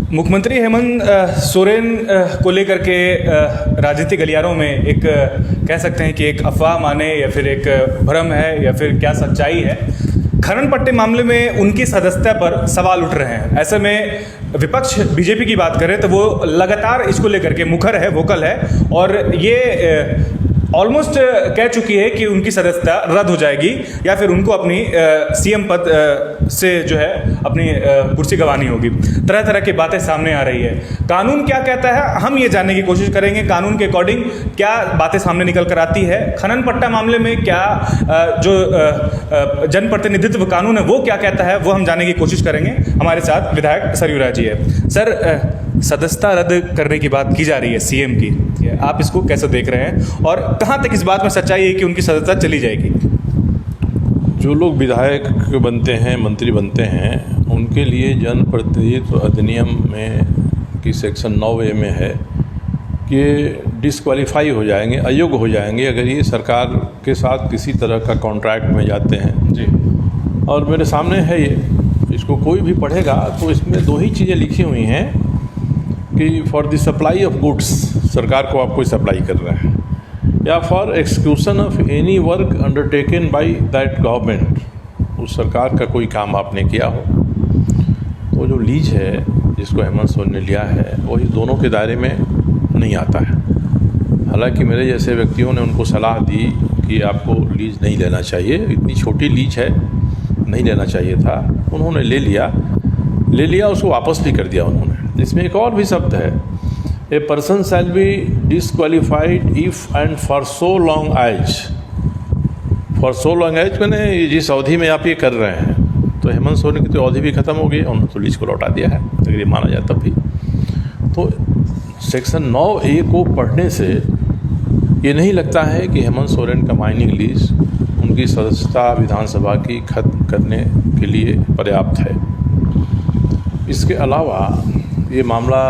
मुख्यमंत्री हेमंत सोरेन को लेकर के राजनीतिक गलियारों में एक कह सकते हैं कि एक अफवाह माने या फिर एक भ्रम है या फिर क्या सच्चाई है। खनन पट्टे मामले में उनकी सदस्यता पर सवाल उठ रहे हैं। ऐसे में विपक्ष बीजेपी की बात करें तो वो लगातार इसको लेकर के मुखर है, वोकल है और ये ऑलमोस्ट कह चुकी है कि उनकी सदस्यता रद्द हो जाएगी या फिर उनको अपनी सीएम पद से जो है अपनी कुर्सी गंवानी होगी। तरह तरह की बातें सामने आ रही है। कानून क्या कहता है हम ये जानने की कोशिश करेंगे, कानून के अकॉर्डिंग क्या बातें सामने निकल कर आती है। खनन पट्टा मामले में क्या जो जनप्रतिनिधित्व कानून है वो क्या कहता है वो हम जानने की कोशिश करेंगे। हमारे साथ विधायक सरयू राय जी है। सर, सदस्यता रद्द करने की बात की जा रही है सीएम की, आप इसको कैसे देख रहे हैं और कहां तक इस बात में सच्चाई है कि उनकी सदस्यता चली जाएगी? जो लोग विधायक बनते हैं, मंत्री बनते हैं, उनके लिए जनप्रतिनिधित्व अधिनियम में की सेक्शन 9A में है कि डिस्क्वालीफाई हो जाएंगे, अयोग्य हो जाएंगे अगर ये सरकार के साथ किसी तरह का कॉन्ट्रैक्ट में जाते हैं जी। और मेरे सामने है ये, इसको कोई भी पढ़ेगा तो इसमें दो ही चीज़ें लिखी हुई हैं कि for the supply of goods, सरकार को आप कोई सप्लाई कर रहे हैं, या for execution of any work undertaken by that government, उस सरकार का कोई काम आपने किया हो। तो जो लीज है जिसको हेमंत सोरेन ने लिया है वही दोनों के दायरे में नहीं आता है। हालांकि मेरे जैसे व्यक्तियों ने उनको सलाह दी कि आपको लीज नहीं लेना चाहिए, इतनी छोटी लीज है, नहीं लेना चाहिए था। उन्होंने ले लिया, उसको वापस भी कर दिया उन्होंने। इसमें एक और भी शब्द है, a person shall be disqualified if and for so long as. For so long as मैंने जिस अवधि में आप ये कर रहे हैं, तो हेमंत सोरेन की तो अवधि भी ख़त्म हो गई, उन्होंने तो लीज को लौटा दिया है अगर ये माना जाए तब भी। तो सेक्शन 9A को पढ़ने से ये नहीं लगता है कि हेमंत सोरेन का माइनिंग लीज उनकी सदस्यता विधानसभा की खत्म करने के लिए पर्याप्त है। इसके अलावा ये मामला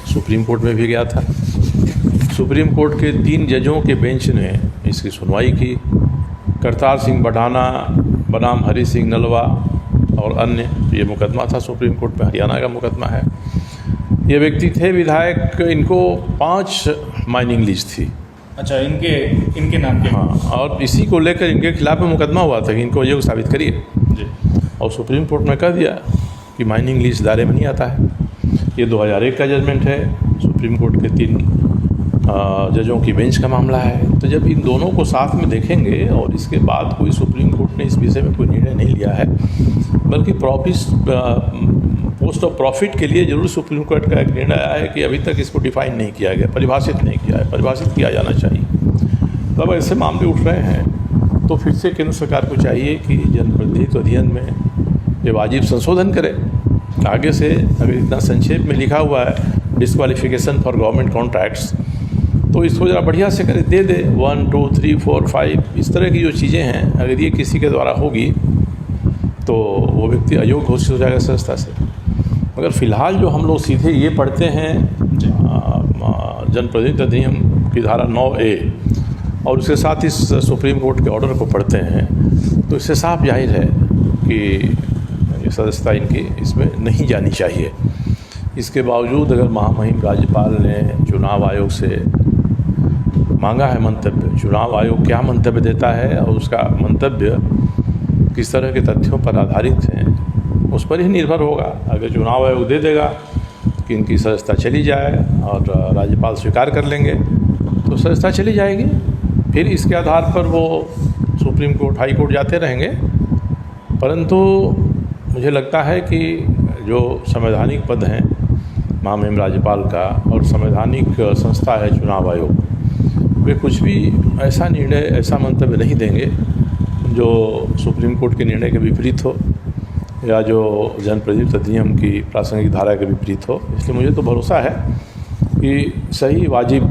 सुप्रीम कोर्ट में भी गया था। सुप्रीम कोर्ट के 3 जजों के बेंच ने इसकी सुनवाई की। करतार सिंह बढ़ाना बनाम हरी सिंह नलवा और अन्य, ये मुकदमा था सुप्रीम कोर्ट में, हरियाणा का मुकदमा है। ये व्यक्ति थे विधायक, इनको 5 माइनिंग लीज थी। अच्छा, इनके नाम के? हाँ, और इसी को लेकर इनके खिलाफ में मुकदमा हुआ था कि इनको अयोग्य साबित करिए जी। और सुप्रीम कोर्ट ने कह दिया कि माइनिंग लीज दायरे में नहीं आता है। ये 2001 का जजमेंट है, सुप्रीम कोर्ट के 3 जजों की बेंच का मामला है। तो जब इन दोनों को साथ में देखेंगे और इसके बाद कोई सुप्रीम कोर्ट ने इस विषय में कोई निर्णय नहीं लिया है, बल्कि पोस्ट ऑफ प्रॉफिट के लिए जरूर सुप्रीम कोर्ट का एक निर्णय आया है कि अभी तक इसको डिफाइन नहीं किया गया, परिभाषित नहीं किया है, परिभाषित किया जाना चाहिए। तब ऐसे मामले उठ रहे हैं तो फिर से केंद्र सरकार को चाहिए कि जनप्रतिनिधित्व अधिनियम में ये वाजिब संशोधन करे। आगे से अगर इतना संक्षेप में लिखा हुआ है डिस्क्वालिफिकेशन फॉर गवर्नमेंट कॉन्ट्रैक्ट्स, तो इसको ज़रा बढ़िया से करे, दे 1 2 3 4 5 इस तरह की जो चीज़ें हैं, अगर ये किसी के द्वारा होगी तो वो व्यक्ति अयोग्य घोषित हो जाएगा संस्था से। मगर फ़िलहाल जो हम लोग सीधे ये पढ़ते हैं जनप्रतिनिधित्व अधिनियम की धारा 9A और उसके साथ इस सुप्रीम कोर्ट के ऑर्डर को पढ़ते हैं, तो इससे साफ जाहिर है कि सदस्यता इनकी इसमें नहीं जानी चाहिए। इसके बावजूद अगर महामहिम राज्यपाल ने चुनाव आयोग से मांगा है मंतव्य, चुनाव आयोग क्या मंतव्य देता है और उसका मंतव्य किस तरह के तथ्यों पर आधारित हैं, उस पर ही निर्भर होगा। अगर चुनाव आयोग दे देगा कि इनकी सदस्यता चली जाए और राज्यपाल स्वीकार कर लेंगे तो सदस्यता चली जाएगी। फिर इसके आधार पर वो सुप्रीम कोर्ट, हाई कोर्ट जाते रहेंगे। परंतु मुझे लगता है कि जो संवैधानिक पद हैं महामहिम राज्यपाल का और संवैधानिक संस्था है चुनाव आयोग, वे कुछ भी ऐसा निर्णय, ऐसा मंतव्य नहीं देंगे जो सुप्रीम कोर्ट के निर्णय के विपरीत हो या जो जनप्रतिनिधित्व अधिनियम की प्रासंगिक धारा के विपरीत हो। इसलिए मुझे तो भरोसा है कि सही वाजिब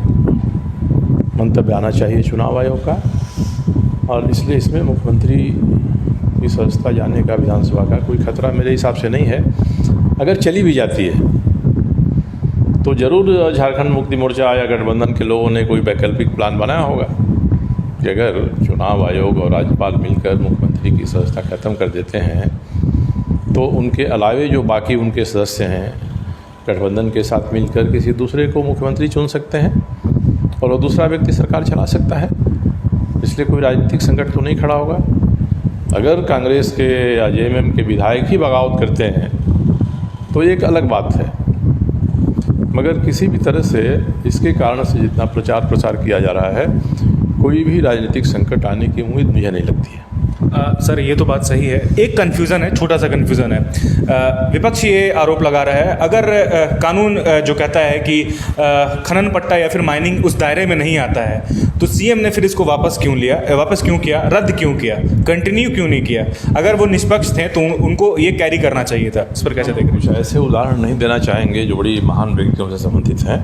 मंतव्य आना चाहिए चुनाव आयोग का, और इसलिए इसमें मुख्यमंत्री की सदस्यता जाने का विधानसभा का कोई खतरा मेरे हिसाब से नहीं है। अगर चली भी जाती है तो ज़रूर झारखंड मुक्ति मोर्चा या गठबंधन के लोगों ने कोई वैकल्पिक प्लान बनाया होगा कि अगर चुनाव आयोग और राज्यपाल मिलकर मुख्यमंत्री की सदस्यता ख़त्म कर देते हैं तो उनके अलावे जो बाकी उनके सदस्य हैं गठबंधन के साथ मिलकर किसी दूसरे को मुख्यमंत्री चुन सकते हैं और वो दूसरा व्यक्ति सरकार चला सकता है, इसलिए कोई राजनीतिक संकट तो नहीं खड़ा होगा। अगर कांग्रेस के या जेएमएम के विधायक ही बगावत करते हैं तो एक अलग बात है, मगर किसी भी तरह से इसके कारण से जितना प्रचार प्रसार किया जा रहा है, कोई भी राजनीतिक संकट आने की उम्मीद मुझे नहीं लगती है। सर ये तो बात सही है, एक कन्फ्यूज़न है, छोटा सा कन्फ्यूज़न है। विपक्ष ये आरोप लगा रहा है, अगर कानून जो कहता है कि खनन पट्टा या फिर माइनिंग उस दायरे में नहीं आता है, तो सीएम ने फिर इसको वापस क्यों किया, रद्द क्यों किया, कंटिन्यू क्यों नहीं किया? अगर वो निष्पक्ष थे तो उनको ये कैरी करना चाहिए था। इस पर कैसे देख रहे हैं? ऐसे उदाहरण नहीं देना चाहेंगे जो बड़ी महान व्यक्तियों से संबंधित हैं,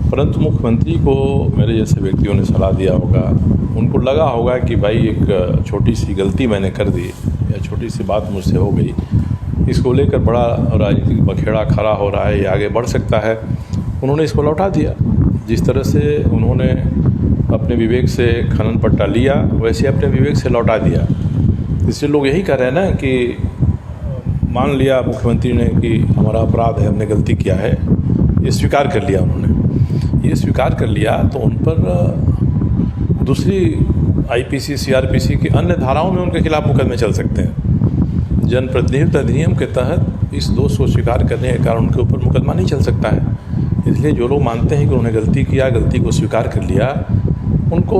परंतु मुख्यमंत्री को मेरे जैसे व्यक्तियों ने सलाह दिया होगा, उनको लगा होगा कि भाई एक छोटी सी गलती मैंने कर दी या छोटी सी बात मुझसे हो गई, इसको लेकर बड़ा राजनीतिक बखेड़ा खड़ा हो रहा है, ये आगे बढ़ सकता है। उन्होंने इसको लौटा दिया। जिस तरह से उन्होंने अपने विवेक से खनन पट्टा लिया, वैसे अपने विवेक से लौटा दिया। इसलिए लोग यही कह रहे हैं ना कि मान लिया मुख्यमंत्री ने कि हमारा अपराध है, हमने गलती किया है, ये स्वीकार कर लिया। उन्होंने ये स्वीकार कर लिया तो उन पर दूसरी आईपीसी सीआरपीसी की अन्य धाराओं में उनके खिलाफ मुकदमे चल सकते हैं। जनप्रतिनिधित्व अधिनियम के तहत इस दोष को स्वीकार करने के कारण उनके ऊपर मुकदमा नहीं चल सकता है। इसलिए जो लोग मानते हैं कि उन्होंने गलती किया, गलती को स्वीकार कर लिया, उनको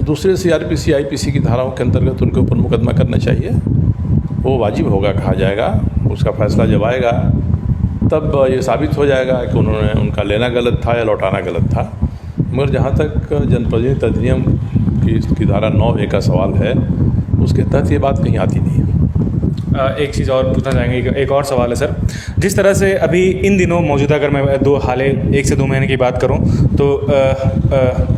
दूसरे सीआरपीसी आईपीसी की धाराओं के अंतर्गत उनके ऊपर मुकदमा करना चाहिए। वो वाजिब होगा, कहा जाएगा। उसका फैसला जब आएगा तब ये साबित हो जाएगा कि उनका लेना गलत था या लौटाना गलत था। मगर जहाँ तक जनप्रतिनिधित्व अधिनियम की धारा 9A का सवाल है, उसके तहत ये बात कहीं आती नहीं है। एक चीज़ और पूछना चाहेंगे, एक और सवाल है सर। जिस तरह से अभी इन दिनों मौजूदा, अगर मैं 1 से 2 महीने की बात करूं तो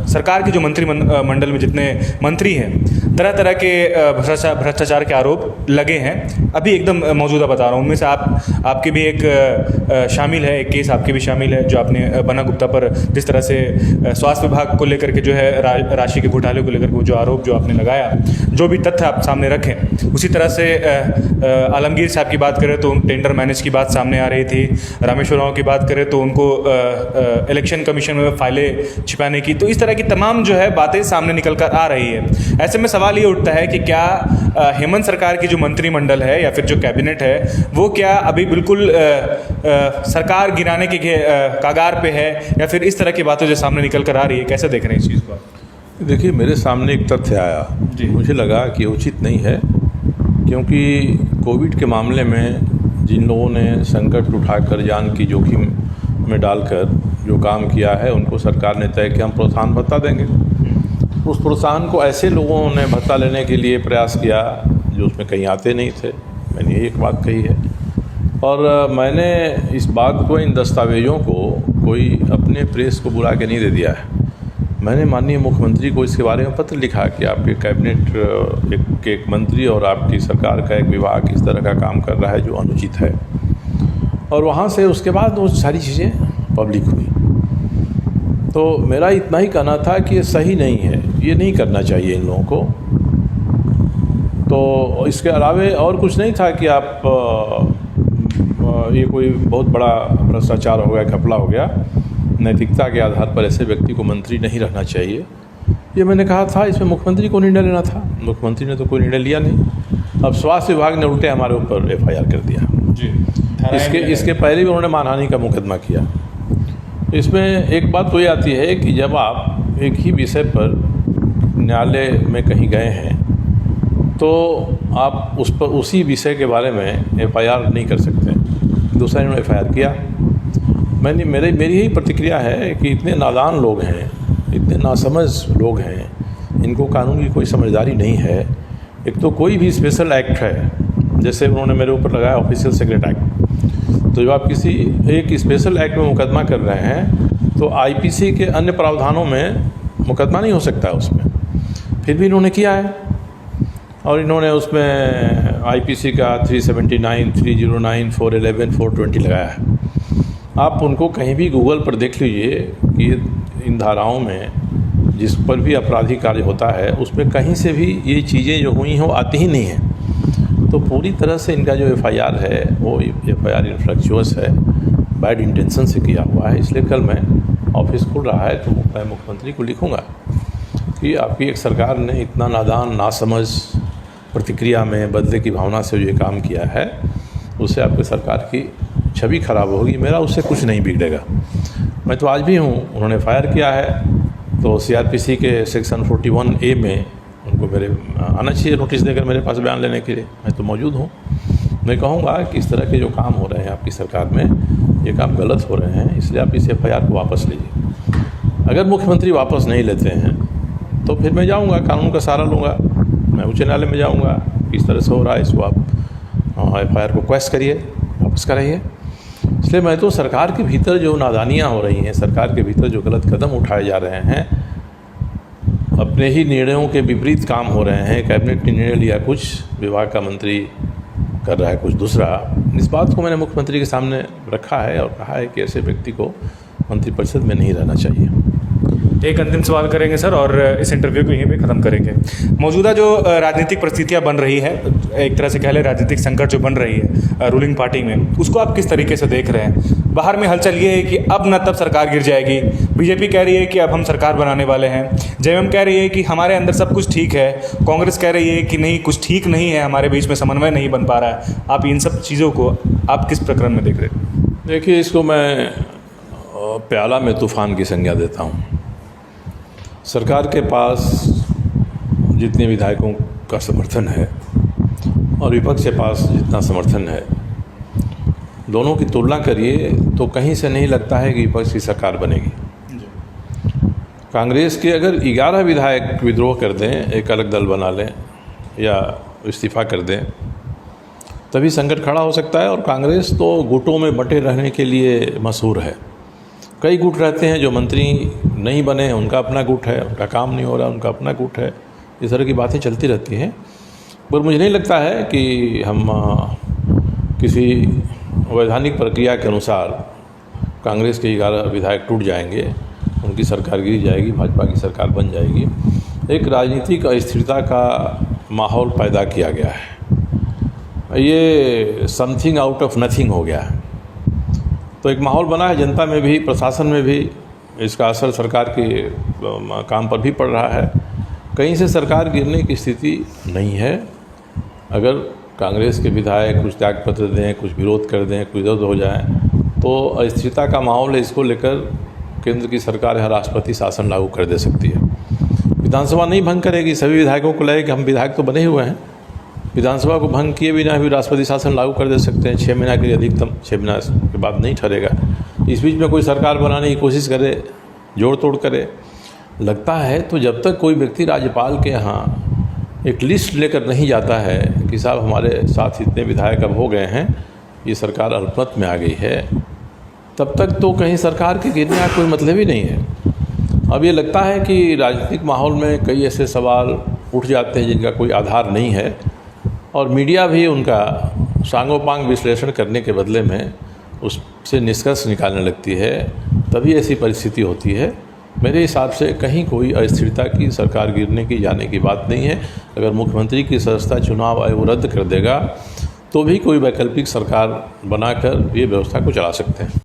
सरकार के जो मंत्रिमंडल में जितने मंत्री हैं, तरह तरह के भ्रष्टाचार के आरोप लगे हैं। अभी एकदम मौजूदा बता रहा हूँ, उनमें से आपके भी एक शामिल है, एक केस आपके भी शामिल है जो आपने बन्ना गुप्ता पर जिस तरह से स्वास्थ्य विभाग को लेकर के जो है राशि के घोटाले को लेकर के जो आरोप जो आपने लगाया, जो भी तथ्य आप सामने रखें, उसी तरह से आलमगीर साहब की बात करें तो टेंडर मैनेज की बात सामने आ रही थी। रामेश्वर राव की बात करें तो उनको इलेक्शन कमीशन में फाइलें छिपाने की, तो इस तरह की तमाम जो है बातें सामने निकल कर आ रही है। ऐसे में सवाल ये उठता है कि क्या हेमंत सरकार की जो मंत्रिमंडल है या फिर जो कैबिनेट है, वो क्या अभी बिल्कुल सरकार गिराने के कागार पे है, या फिर इस तरह की बातें जो सामने निकल कर आ रही है, कैसे देख रहे हैं इस चीज़ को? देखिए, मेरे सामने एक तथ्य आया, मुझे लगा कि उचित नहीं है, क्योंकि कोविड के मामले में जिन लोगों ने संकट उठाकर जान की जोखिम में डालकर जो काम किया है, उनको सरकार ने तय किया हम प्रोत्साहन भत्ता देंगे। उस प्रोत्साहन को ऐसे लोगों ने भत्ता लेने के लिए प्रयास किया जो उसमें कहीं आते नहीं थे। मैंने यही एक बात कही है, और मैंने इस बात को, इन दस्तावेज़ों को कोई अपने प्रेस को बुला के नहीं दे दिया है। मैंने माननीय मुख्यमंत्री को इसके बारे में पत्र लिखा कि आपके कैबिनेट एक मंत्री और आपकी सरकार का एक विभाग इस तरह का काम कर रहा है जो अनुचित है, और वहाँ से उसके बाद वो सारी चीज़ें पब्लिक हुई। तो मेरा इतना ही कहना था कि ये सही नहीं है, ये नहीं करना चाहिए इन लोगों को। तो इसके अलावे और कुछ नहीं था कि आप ये कोई बहुत बड़ा भ्रष्टाचार हो गया, घपला हो गया, नैतिकता के आधार पर ऐसे व्यक्ति को मंत्री नहीं रहना चाहिए, ये मैंने कहा था। इसमें मुख्यमंत्री को निर्णय लेना था, मुख्यमंत्री ने तो कोई निर्णय लिया नहीं। अब स्वास्थ्य विभाग ने उल्टे हमारे ऊपर FIR कर दिया जी। इसके पहले भी उन्होंने मानहानि का मुकदमा किया। इसमें एक बात तो ये आती है कि जब आप एक ही विषय पर न्यायालय में कहीं गए हैं तो आप उस पर उसी विषय के बारे में FIR नहीं कर सकते। दूसरा इन्होंने FIR किया। मेरी यही प्रतिक्रिया है कि इतने नादान लोग हैं, इतने नासमझ लोग हैं, इनको कानून की कोई समझदारी नहीं है। एक तो कोई भी स्पेशल एक्ट है, जैसे उन्होंने मेरे ऊपर लगाया ऑफिशियल सीक्रेट एक्ट, तो जब आप किसी एक स्पेशल एक्ट में मुकदमा कर रहे हैं तो आईपीसी के अन्य प्रावधानों में मुकदमा नहीं हो सकता है उसमें। फिर भी इन्होंने किया है, और इन्होंने उसमें आईपीसी का 379, 309, 411, 420 लगाया है। आप उनको कहीं भी गूगल पर देख लीजिए कि इन धाराओं में जिस पर भी आपराधिक कार्य होता है उसमें कहीं से भी ये चीज़ें जो हुई हैं वो आती ही नहीं हैं। तो पूरी तरह से इनका जो FIR है वो FIR इनफ्रक्चुअस है। बैड इंटेंशन से किया हुआ है। इसलिए कल मैं ऑफिस खुल रहा है तो मैं मुख्यमंत्री को लिखूँगा कि आपकी एक सरकार ने इतना नादान, नासमझ, प्रतिक्रिया में बदले की भावना से जो ये काम किया है, उससे आपकी सरकार की छवि खराब होगी। मेरा उससे कुछ नहीं बिगड़ेगा। मैं तो आज भी हूँ, उन्होंने फायर किया है तो CRPC के सेक्शन 41A में उनको मेरे आना चाहिए नोटिस देकर मेरे पास बयान लेने के लिए। मैं तो मौजूद हूँ। मैं कहूँगा कि इस तरह के जो काम हो रहे हैं आपकी सरकार में, ये काम गलत हो रहे हैं, इसलिए आप इस FIR को वापस लीजिए। अगर मुख्यमंत्री वापस नहीं लेते हैं तो फिर मैं जाऊँगा, कानून का सहारा लूँगा, मैं उच्च न्यायालय में जाऊँगा। किस तरह से हो रहा है इसको आप FIR को क्वेश्चन करिए, वापस कराइए। इसलिए मैं तो सरकार के भीतर जो नादानियाँ हो रही हैं, सरकार के भीतर जो गलत कदम उठाए जा रहे हैं, अपने ही निर्णयों के विपरीत काम हो रहे हैं, कैबिनेट ने निर्णय लिया कुछ, विभाग का मंत्री कर रहा है कुछ दूसरा, इस बात को मैंने मुख्यमंत्री के सामने रखा है और कहा है कि ऐसे व्यक्ति को मंत्रिपरिषद में नहीं रहना चाहिए। एक अंतिम सवाल करेंगे सर और इस इंटरव्यू को यहीं पे ख़त्म करेंगे। मौजूदा जो राजनीतिक परिस्थितियां बन रही है, एक तरह से कह लें राजनीतिक संकट जो बन रही है रूलिंग पार्टी में, उसको आप किस तरीके से देख रहे हैं? बाहर में हलचल ये है कि अब न तब सरकार गिर जाएगी, बीजेपी कह रही है कि अब हम सरकार बनाने वाले हैं, JMM कह रही है कि हमारे अंदर सब कुछ ठीक है, कांग्रेस कह रही है कि नहीं, कुछ ठीक नहीं है, हमारे बीच में समन्वय नहीं बन पा रहा है। आप इन सब चीज़ों को आप किस प्रकरण में देख रहे हैं? देखिए, इसको मैं प्याला में तूफान की संज्ञा देता हूँ। सरकार के पास जितने विधायकों का समर्थन है और विपक्ष के पास जितना समर्थन है, दोनों की तुलना करिए तो कहीं से नहीं लगता है कि विपक्ष की सरकार बनेगी। कांग्रेस के अगर 11 विधायक विद्रोह कर दें, एक अलग दल बना लें या इस्तीफा कर दें, तभी संकट खड़ा हो सकता है। और कांग्रेस तो गुटों में बंटे रहने के लिए मशहूर है। कई गुट रहते हैं, जो मंत्री नहीं बने हैं उनका अपना गुट है, उनका काम नहीं हो रहा उनका अपना गुट है, इस तरह की बातें चलती रहती हैं। पर मुझे नहीं लगता है कि हम किसी वैधानिक प्रक्रिया के अनुसार कांग्रेस के 11 विधायक टूट जाएंगे, उनकी सरकार गिर जाएगी, भाजपा की सरकार बन जाएगी। एक राजनीतिक अस्थिरता का माहौल पैदा किया गया है, ये समथिंग आउट ऑफ नथिंग हो गया है। तो एक माहौल बना है, जनता में भी, प्रशासन में भी इसका असर सरकार के काम पर भी पड़ रहा है। कहीं से सरकार गिरने की स्थिति नहीं है। अगर कांग्रेस के विधायक कुछ त्यागपत्र दें, कुछ विरोध कर दें, कुछ इधर हो जाए, तो अस्थिरता का माहौल है, इसको लेकर केंद्र की सरकार या राष्ट्रपति शासन लागू कर दे सकती है। विधानसभा नहीं भंग करेगी, सभी विधायकों को लगेगा कि हम विधायक तो बने हुए हैं, विधानसभा को भंग किए बिना भी राष्ट्रपति शासन लागू कर दे सकते हैं 6 महीना के लिए, अधिकतम 6 महीना के बाद नहीं ठहरेगा। इस बीच में कोई सरकार बनाने की कोशिश करे, जोड़ तोड़ करे, लगता है तो जब तक कोई व्यक्ति राज्यपाल के यहाँ एक लिस्ट लेकर नहीं जाता है कि साहब हमारे साथ इतने विधायक अब हो गए हैं, ये सरकार अल्पमत में आ गई है, तब तक तो कहीं सरकार के गिरने का कोई मतलब ही नहीं है। अब ये लगता है कि राजनीतिक माहौल में कई ऐसे सवाल उठ जाते हैं जिनका कोई आधार नहीं है, और मीडिया भी उनका सांगोपांग विश्लेषण करने के बदले में उससे निष्कर्ष निकालने लगती है, तभी ऐसी परिस्थिति होती है। मेरे हिसाब से कहीं कोई अस्थिरता की, सरकार गिरने की, जाने की बात नहीं है। अगर मुख्यमंत्री की सदस्यता चुनाव आयोग रद्द कर देगा तो भी कोई वैकल्पिक सरकार बनाकर ये व्यवस्था को चला सकते हैं।